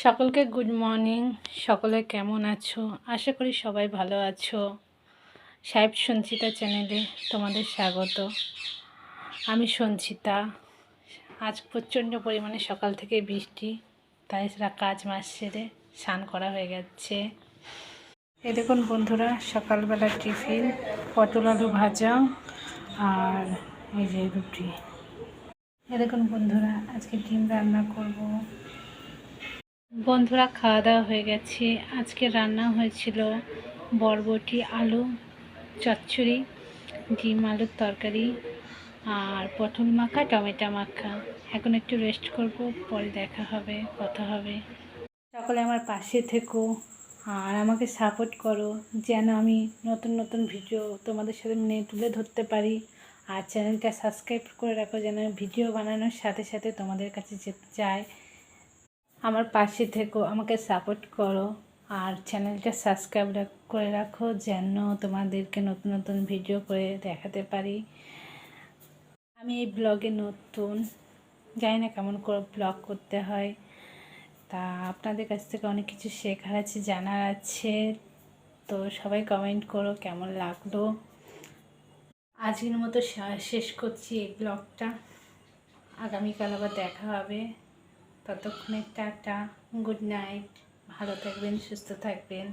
সকলকে good morning. সকলে কেমন আছো? আশা করি সবাই ভালো আছো। সাহেব সঞ্চিতা চ্যানেলে তোমাদের স্বাগত। আমি সঞ্চিতা। আজ প্রচণ্ড পরিমাণে সকাল থেকে বৃষ্টি, তাই কাজ মাস সেরে স্নান করা হয়ে গেছে। এই দেখুন বন্ধুরা, সকালবেলা টিফিন পটল আলু ভাজা আর এই যে রুটি। এই দেখুন বন্ধুরা, আজকে ডিম রান্না করব। বন্ধুরা, খাওয়া দাওয়া হয়ে গেছে। আজকে রান্না হয়েছিল বরবটি আলু চচ্চড়ি, ডিম আলুর তরকারি আর পটল মাখা টমেটো মাখা। এখন একটু রেস্ট করব, পরে দেখা হবে, কথা হবে। সকলে আমার পাশে থেকো আর আমাকে সাপোর্ট করো, যেন আমি নতুন নতুন ভিডিও তোমাদের সাথে তুলে ধরতে পারি। আর চ্যানেলটা সাবস্ক্রাইব করে রাখো, যেন ভিডিও বানানোর সাথে সাথে তোমাদের কাছে যেতে চায়। আমার পাশে থেকো, আমাকে সাপোর্ট করো আর চ্যানেলটা সাবস্ক্রাইব করে রাখো, যেন তোমাদেরকে নতুন নতুন ভিডিও করে দেখাতে পারি। আমি এই ব্লগে নতুন, জানি না কেমন করে ব্লগ করতে হয়, তা আপনাদের কাছ থেকে অনেক কিছু শেখার আছে, জানার আছে। তো সবাই কমেন্ট করো কেমন লাগলো। আজকের মতো শেষ করছি এই ব্লগটা। আগামীকাল আবার দেখা হবে। ততক্ষণে টাটা, গুড নাইট, ভালো থাকবেন, সুস্থ থাকবেন।